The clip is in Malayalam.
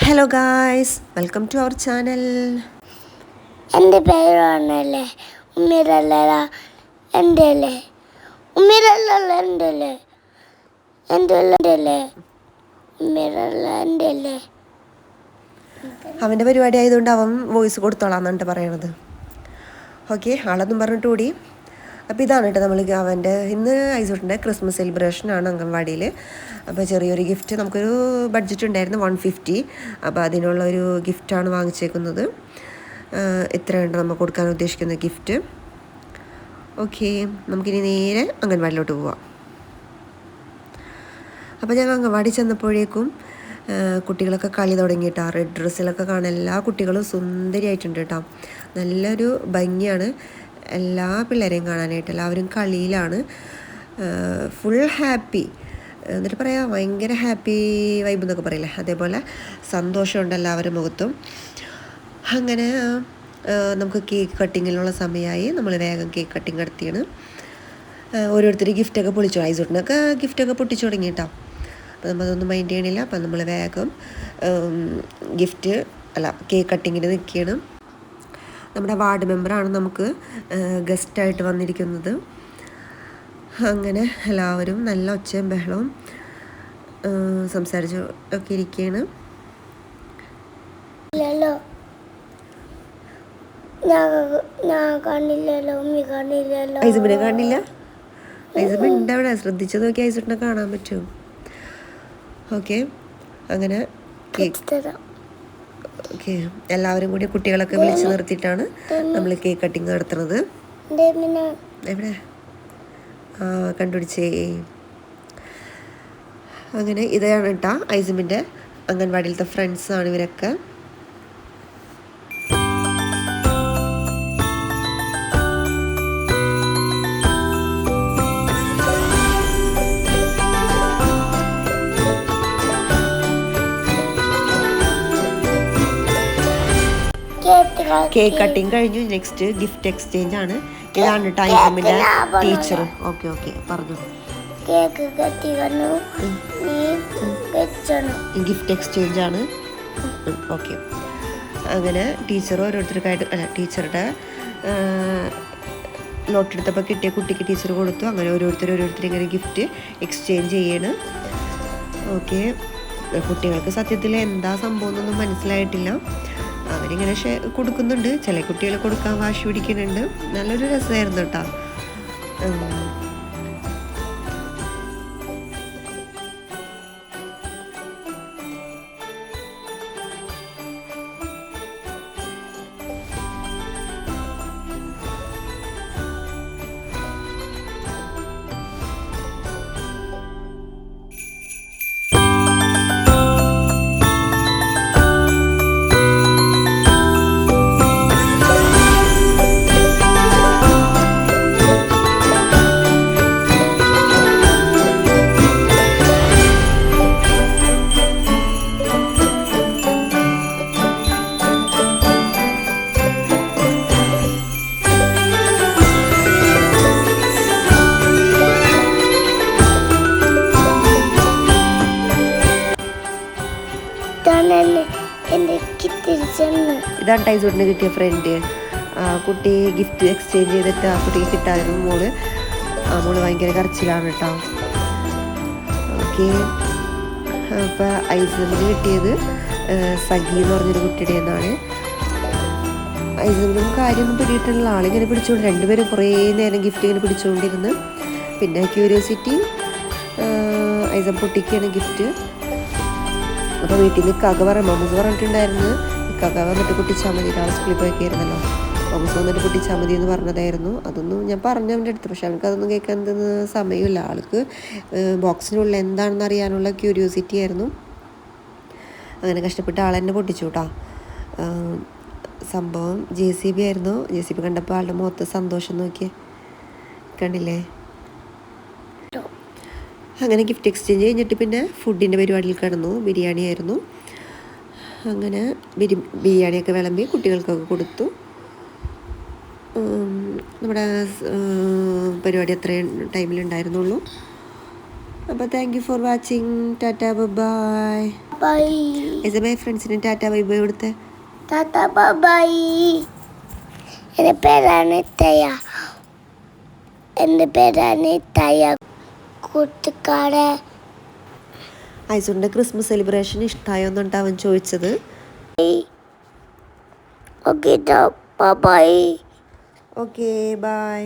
Hello guys, welcome to our channel. എൻ്റെ പേരാണല്ലേ ഉമ്മിരല്ല എൻ്റെ അല്ലേ ഉമ്മിരല്ല എൻ്റെ അല്ലേ എൻ്റെ അല്ലേ ഉമ്മിരല്ല എൻ്റെ അല്ലേ. അവൻ്റെ പരിപാടി ആയതുകൊണ്ട് അവൻ വോയിസ് കൊടുത്തോളാം എന്നിട്ട് പറയണത്. ഓക്കെ, ആളൊന്നും പറഞ്ഞിട്ട് കൂടി. അപ്പോൾ ഇതാണ് കേട്ടോ നമ്മൾ അവൻ്റെ ഇന്ന് ഐസോട്ടിൻ്റെ ക്രിസ്മസ് സെലിബ്രേഷനാണ് അംഗൻവാടിയിൽ. അപ്പോൾ ചെറിയൊരു ഗിഫ്റ്റ്, നമുക്കൊരു ബഡ്ജറ്റ് ഉണ്ടായിരുന്നു 150. അപ്പോൾ അതിനുള്ളൊരു ഗിഫ്റ്റാണ് വാങ്ങിച്ചേക്കുന്നത്. ഇത്രയുണ്ട് നമ്മൾ കൊടുക്കാൻ ഉദ്ദേശിക്കുന്ന ഗിഫ്റ്റ്. ഓക്കെ, നമുക്കിനി നേരെ അംഗൻവാടിയിലോട്ട് പോവാം. അപ്പോൾ ഞങ്ങൾ അംഗൻവാടി ചെന്നപ്പോഴേക്കും കുട്ടികളൊക്കെ കളി തുടങ്ങിയിട്ടാ. റെഡ് ഡ്രസ്സിലൊക്കെ കാണാൻ എല്ലാ കുട്ടികളും സുന്ദരിയായിട്ടുണ്ട് കേട്ടോ. നല്ലൊരു ഭംഗിയാണ് എല്ലാ പിള്ളേരെയും കാണാനായിട്ട്. എല്ലാവരും കളിയിലാണ്, ഫുൾ ഹാപ്പി. എന്നിട്ട് പറയാം, ഭയങ്കര ഹാപ്പി വൈബ് എന്നൊക്കെ പറയില്ലേ, അതേപോലെ സന്തോഷമുണ്ട് എല്ലാവരുടെ മുഖത്തും. അങ്ങനെ നമുക്ക് കേക്ക് കട്ടിങ്ങിനുള്ള സമയമായി. നമ്മൾ വേഗം കേക്ക് കട്ടിങ് നടത്തിയാണ്. ഓരോരുത്തർ ഗിഫ്റ്റൊക്കെ പൊളിച്ചു. ഐസോട്ടിനൊക്കെ ഗിഫ്റ്റൊക്കെ പൊട്ടിച്ചു തുടങ്ങിയിട്ടാ. അപ്പോൾ നമ്മളതൊന്നും മൈൻഡ് ചെയ്യണില്ല. അപ്പം നമ്മൾ വേഗം കേക്ക് കട്ടിങ്ങിന് നിൽക്കുകയാണ്. നമ്മുടെ വാർഡ് മെമ്പറാണ് നമുക്ക് ഗസ്റ്റായിട്ട് വന്നിരിക്കുന്നത്. അങ്ങനെ എല്ലാവരും നല്ല ഒച്ചയും ബഹളവും സംസാരിച്ചു ഒക്കെ ഇരിക്കുകയാണ്. ഐസബിനെ കാണില്ല. ഐസബ് ഉണ്ട് അവിടെ, ശ്രദ്ധിച്ചു നോക്കി ഐസബിനെ കാണാൻ പറ്റും. ഓക്കെ, അങ്ങനെ ഓക്കെ എല്ലാവരും കൂടി കുട്ടികളൊക്കെ വിളിച്ച് നിർത്തിയിട്ടാണ് നമ്മൾ കേക്ക് കട്ടിങ് നടത്തുന്നത്. എവിടെ കണ്ടുപിടിച്ചേ. അങ്ങനെ ഇതാണ് കേട്ടോ ഐസബിൻ്റെ അംഗൻവാടിയിലത്തെ ഫ്രണ്ട്സാണ് ഇവരൊക്കെ. കേക്ക് കട്ടിങ് കഴിഞ്ഞു. നെക്സ്റ്റ് ഗിഫ്റ്റ് എക്സ്ചേഞ്ച് ആണ്. ഇതാണ് ടൈമിന്റെ ടീച്ചർ. ഓക്കെ ഓക്കെ പറഞ്ഞു. ഗിഫ്റ്റ് എക്സ്ചേഞ്ച് ആണ്. ഓക്കെ, അങ്ങനെ ടീച്ചർ ഓരോരുത്തർക്കായിട്ട് ടീച്ചറുടെ ലോട്ടെടുത്തപ്പോൾ കിട്ടിയ കുട്ടിക്ക് ടീച്ചർ കൊടുത്തു. അങ്ങനെ ഓരോരുത്തർ ഇങ്ങനെ ഗിഫ്റ്റ് എക്സ്ചേഞ്ച് ചെയ്യാണ്. ഓക്കെ, കുട്ടികൾക്ക് സത്യത്തിൽ എന്താ സംഭവം എന്നൊന്നും മനസ്സിലായിട്ടില്ല. അവരിങ്ങനെ കൊടുക്കുന്നുണ്ട്. ചില കുട്ടികൾ കൊടുക്കാൻ വാശി പിടിക്കുന്നുണ്ട്. നല്ലൊരു രസമായിരുന്നു കേട്ടോ. ഇതാണ് ടൈസോട്ടിന് കിട്ടിയ ഫ്രണ്ട്. കുട്ടി ഗിഫ്റ്റ് എക്സ്ചേഞ്ച് ചെയ്തിട്ട് ആ കുട്ടിക്ക് കിട്ടായിരുന്നു. മോള് ഭയങ്കര കരച്ചിലാണ് കേട്ടോ. ഓക്കെ, അപ്പോൾ ഐസബിന് കിട്ടിയത് സഖി എന്ന് പറഞ്ഞൊരു കുട്ടിയുടെ നിന്നാണ്. ഐസബിനും കാര്യമൊന്നും പിടിയിട്ടുള്ള ആളിങ്ങനെ പിടിച്ചുകൊണ്ട് രണ്ടുപേരും കുറേ നേരം ഗിഫ്റ്റ് ഇങ്ങനെ പിടിച്ചുകൊണ്ടിരുന്ന്. പിന്നെ ക്യൂരിയോസിറ്റി ഐസബ് പൊട്ടിക്കാണ് ഗിഫ്റ്റ്. അപ്പോൾ വീട്ടിൽ നിന്ന് ഇക്കാക്ക മമ്മൂസ് പറഞ്ഞിട്ടുണ്ടായിരുന്നു, ഇക്കാക്ക വന്നിട്ട് പൊട്ടിച്ചാൽ മതി. ഒരാൾ സ്കൂളിൽ പോയൊക്കെയായിരുന്നല്ലോ, മമ്മൂസ് വന്നിട്ട് പൊട്ടിച്ചാൽ മതി എന്ന് പറഞ്ഞതായിരുന്നു. അതൊന്നും ഞാൻ പറഞ്ഞു അവൻ്റെ അടുത്ത്. പക്ഷെ അവർക്ക് അതൊന്നും കേൾക്കാൻ സമയമില്ല. ആൾക്ക് ബോക്സിനുള്ളിൽ എന്താണെന്ന് അറിയാനുള്ള ക്യൂരിയോസിറ്റി ആയിരുന്നു. അങ്ങനെ കഷ്ടപ്പെട്ട് ആളെന്നെ പൊട്ടിച്ചു കേട്ടോ. സംഭവം JCB ആയിരുന്നു. JCB കണ്ടപ്പോൾ ആളുടെ മുഖത്ത് സന്തോഷം നോക്കിയേ, കണ്ടില്ലേ. അങ്ങനെ ഗിഫ്റ്റ് എക്സ്ചേഞ്ച് കഴിഞ്ഞിട്ട് പിന്നെ ഫുഡിൻ്റെ പരിപാടിയിൽ കിടന്നു. ബിരിയാണി ആയിരുന്നു. അങ്ങനെ ബിരിയാണിയൊക്കെ വിളമ്പി കുട്ടികൾക്കൊക്കെ കൊടുത്തു. നമ്മുടെ പരിപാടി അത്രയും ടൈമിലുണ്ടായിരുന്നുള്ളൂ. അപ്പോൾ thank you for watching. Tata bye. Bye. എസമേ ഫ്രണ്ട്സിന് ടാറ്റ ബൈ ബൈ കൊടുത്തേ. Tata bye. എൻ്റെ പേരാണ് തയ. എൻ്റെ പേരാണ് തയ. കൂട്ടുകാരെ, ഐസുൻ്റെ ക്രിസ്മസ് സെലിബ്രേഷൻ ഇഷ്ടമായോ എന്നുണ്ട് അവൻ ചോദിച്ചത്. Okay bye. Okay bye.